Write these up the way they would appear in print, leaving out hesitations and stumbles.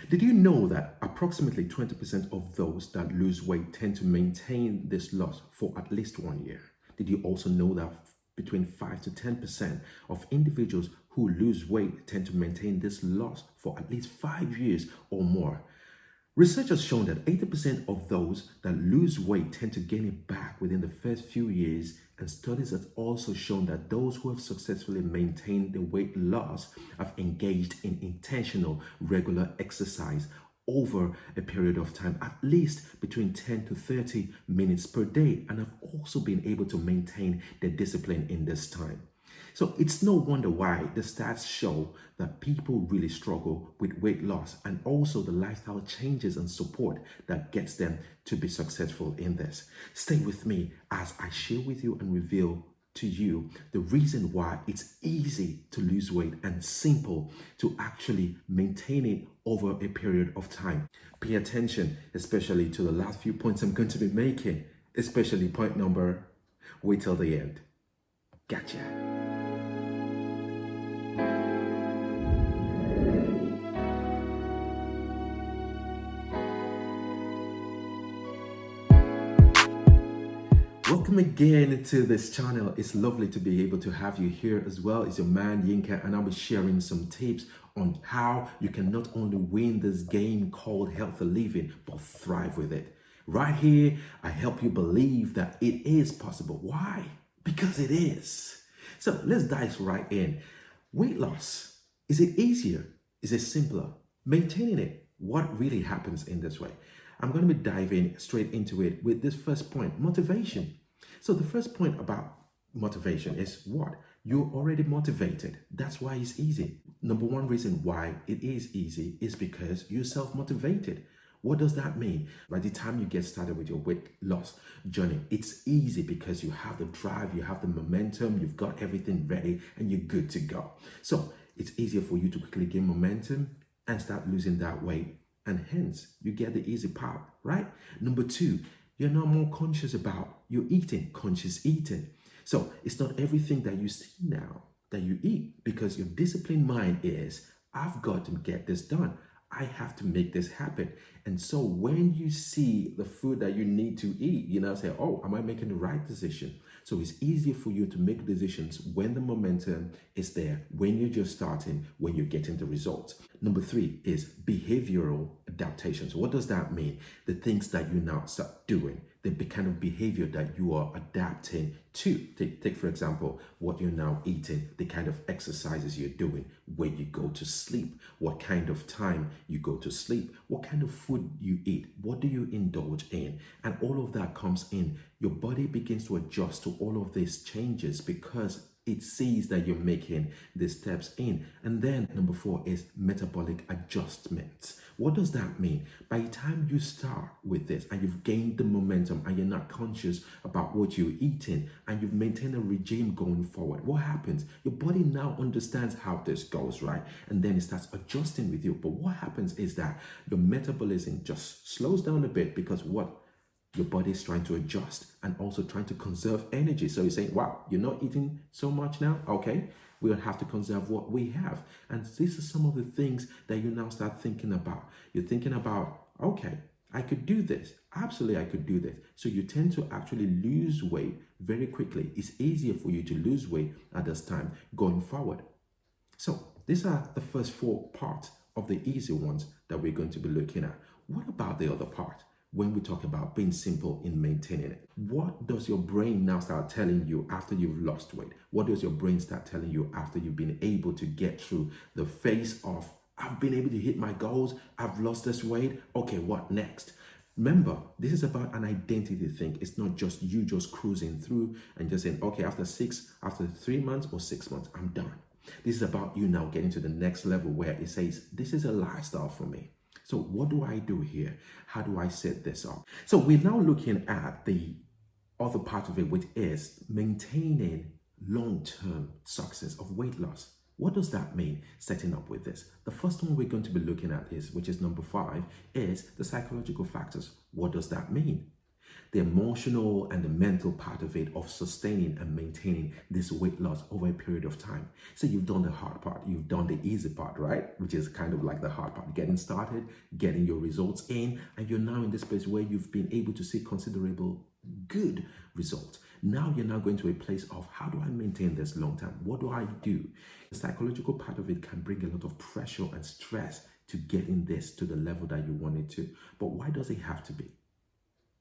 Did you know that approximately 20% of those that lose weight tend to maintain this loss for at least 1 year? Did you also know that between 5 to 10% of individuals who lose weight tend to maintain this loss for at least 5 years or more? Research has shown that 80% of those that lose weight tend to gain it back within the first few years, and studies have also shown that those who have successfully maintained the weight loss have engaged in intentional, regular exercise over a period of time, at least between 10 to 30 minutes per day, and have also been able to maintain their discipline in this time. So it's no wonder why the stats show that people really struggle with weight loss, and also the lifestyle changes and support that gets them to be successful in this. Stay with me as I share with you and reveal to you the reason why it's easy to lose weight and simple to actually maintain it over a period of time. Pay attention, especially to the last few points I'm going to be making, especially point number, wait till the end. Gotcha. Welcome again to this channel. It's lovely to be able to have you here as well. It's your man Yinka, and I'll be sharing some tips on how you can not only win this game called healthy living, but thrive with it. Right here, I help you believe that it is possible. Why? Because it is. So let's dive right in. Weight loss. Is it easier? Is it simpler? Maintaining it. What really happens in this way? I'm going to be diving straight into it with this first point, motivation. So the first point about motivation is what? You're already motivated. That's why it's easy. Number one reason why it is easy is because you're self-motivated. What does that mean? By the time you get started with your weight loss journey, it's easy because you have the drive, you have the momentum, you've got everything ready, and you're good to go. So it's easier for you to quickly gain momentum and start losing that weight. And hence, you get the easy part, right? Number two, you're now more conscious about your eating, conscious eating. So it's not everything that you see now that you eat, because your disciplined mind is, I've got to get this done. I have to make this happen. And so when you see the food that you need to eat, you now say, oh, am I making the right decision? So it's easier for you to make decisions when the momentum is there, when you're just starting, when you're getting the results. Number three is behavioral adaptations. What does that mean? The things that you now start doing, the kind of behavior that you are adapting to. Take for example, what you're now eating, the kind of exercises you're doing, where you go to sleep, what kind of time you go to sleep, what kind of food you eat, what do you indulge in, and all of that comes in. Your body begins to adjust to all of these changes because it sees that you're making the steps in. And then number four is metabolic adjustments. What does that mean? By the time you start with this and you've gained the momentum and you're not conscious about what you're eating and you've maintained a regime going forward, what happens? Your body now understands how this goes, right? And then it starts adjusting with you. But what happens is that your metabolism just slows down a bit because what? Your body is trying to adjust and also trying to conserve energy. So you're saying, wow, you're not eating so much now? Okay, we'll have to conserve what we have. And this is some of the things that you now start thinking about. You're thinking about, okay, I could do this. Absolutely, I could do this. So you tend to actually lose weight very quickly. It's easier for you to lose weight at this time going forward. So these are the first four parts of the easy ones that we're going to be looking at. What about the other part? When we talk about being simple in maintaining it, what does your brain now start telling you after you've lost weight? What does your brain start telling you after you've been able to get through the phase of, I've been able to hit my goals, I've lost this weight, okay, what next? Remember, this is about an identity thing. It's not just you just cruising through and just saying, okay, after 3 months or 6 months, I'm done. This is about you now getting to the next level where it says, this is a lifestyle for me. So what do I do here? How do I set this up? So we're now looking at the other part of it, which is maintaining long-term success of weight loss. What does that mean, setting up with this? The first one we're going to be looking at is, which is number 5, is the psychological factors. What does that mean? The emotional and the mental part of it, of sustaining and maintaining this weight loss over a period of time. So you've done the hard part, you've done the easy part, right? Which is kind of like the hard part, getting started, getting your results in, and you're now in this place where you've been able to see considerable good results. Now you're now going to a place of, how do I maintain this long term? What do I do? The psychological part of it can bring a lot of pressure and stress to getting this to the level that you want it to. But why does it have to be?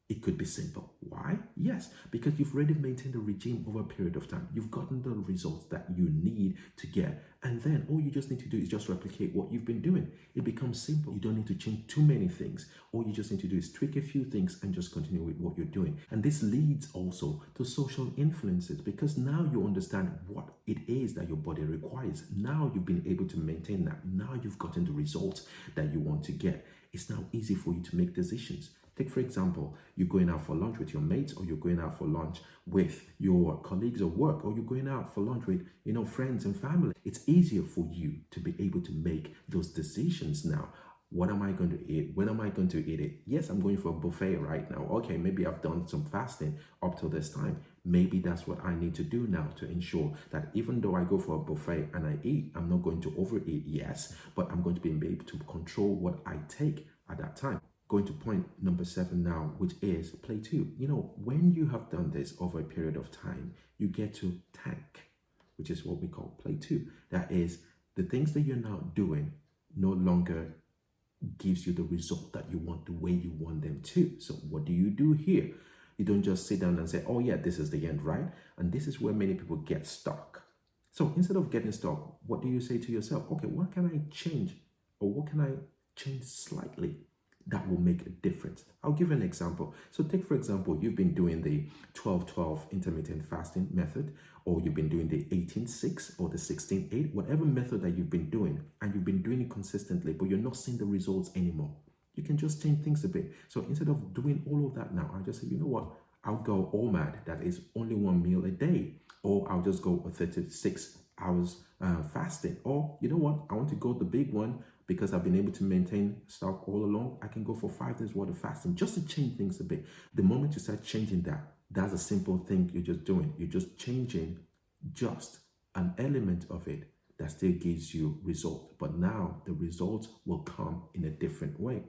It could be simple. Why? Yes, because you've already maintained the regime over a period of time. You've gotten the results that you need to get. And then all you just need to do is just replicate what you've been doing. It becomes simple. You don't need to change too many things. All you just need to do is tweak a few things and just continue with what you're doing. And this leads also to social influences, because now you understand what it is that your body requires. Now you've been able to maintain that. Now you've gotten the results that you want to get. It's now easy for you to make decisions. Take, for example, you're going out for lunch with your mates, or you're going out for lunch with your colleagues at work, or you're going out for lunch with, friends and family. It's easier for you to be able to make those decisions now. What am I going to eat? When am I going to eat it? Yes, I'm going for a buffet right now. Okay, maybe I've done some fasting up till this time. Maybe that's what I need to do now to ensure that even though I go for a buffet and I eat, I'm not going to overeat, yes, but I'm going to be able to control what I take at that time. Going to point number 7 now, which is play 2. When you have done this over a period of time, you get to tank, which is what we call play 2. That is, the things that you're now doing no longer gives you the result that you want the way you want them to. So what do you do here? You don't just sit down and say, oh yeah, this is the end, right? And this is where many people get stuck. So instead of getting stuck, what do you say to yourself? Okay, what can I change? Or what can I change slightly that will make a difference? I'll give an example. So take, for example, you've been doing the 12-12 intermittent fasting method, or you've been doing the 18-6 or the 16-8, whatever method that you've been doing, and you've been doing it consistently, but you're not seeing the results anymore. You can just change things a bit. So instead of doing all of that now, I just say, you know what? I'll go OMAD, that is only 1 meal a day, or I'll just go 36 hours fasting, or you know what? I want to go the big one, because I've been able to maintain stuff all along. I can go for 5 days worth of fasting just to change things a bit. The moment you start changing that, that's a simple thing you're just doing. You're just changing just an element of it that still gives you results. But now the results will come in a different way.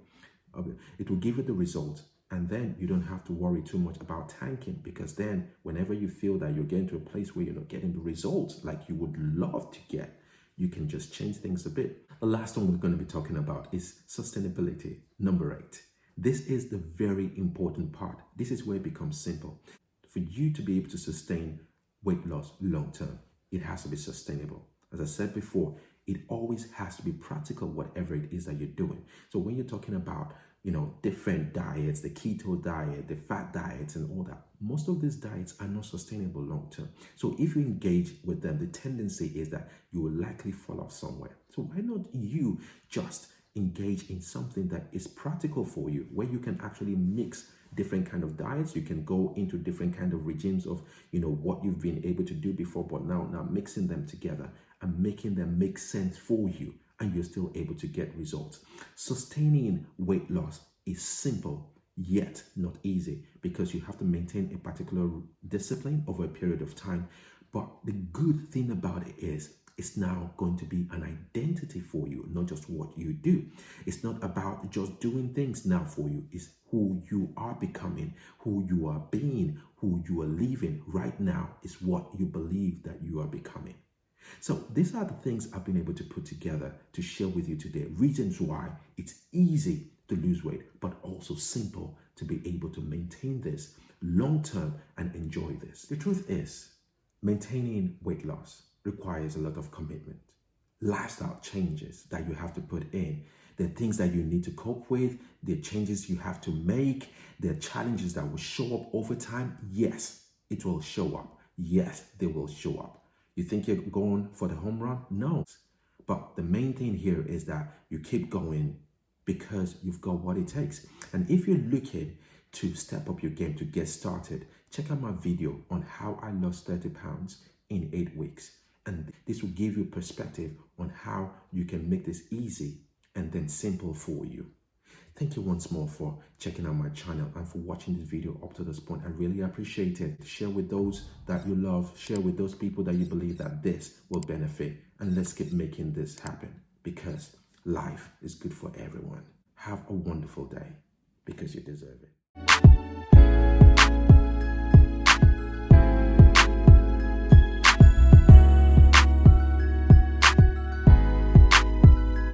It will give you the results, and then you don't have to worry too much about tanking, because then whenever you feel that you're getting to a place where you're not getting the results like you would love to get, you can just change things a bit. The last one we're going to be talking about is sustainability. Number 8. This is the very important part. This is where it becomes simple. For you to be able to sustain weight loss long term, it has to be sustainable. As I said before, it always has to be practical, whatever it is that you're doing. So when you're talking about different diets, the keto diet, the fat diets, and all that, most of these diets are not sustainable long term. So if you engage with them, the tendency is that you will likely fall off somewhere. So why not you just engage in something that is practical for you, where you can actually mix different kind of diets. You can go into different kind of regimes of what you've been able to do before, but now mixing them together and making them make sense for you, and you're still able to get results. Sustaining weight loss is simple, yet not easy, because you have to maintain a particular discipline over a period of time. But the good thing about it is, it's now going to be an identity for you, not just what you do. It's not about just doing things now for you. It's who you are becoming, who you are being, who you are living right now is what you believe that you are becoming. So these are the things I've been able to put together to share with you today. Reasons why it's easy to lose weight, but also simple to be able to maintain this long term and enjoy this. The truth is, maintaining weight loss requires a lot of commitment. Lifestyle changes that you have to put in. There are things that you need to cope with. There are changes you have to make. There are challenges that will show up over time. Yes, it will show up. Yes, they will show up. You think you're going for the home run? No. But the main thing here is that you keep going because you've got what it takes. And if you're looking to step up your game, to get started, check out my video on how I lost 30 pounds in 8 weeks. And this will give you perspective on how you can make this easy and then simple for you. Thank you once more for checking out my channel and for watching this video up to this point. I really appreciate it. Share with those that you love, share with those people that you believe that this will benefit, and let's keep making this happen, because life is good for everyone. Have a wonderful day, because you deserve it.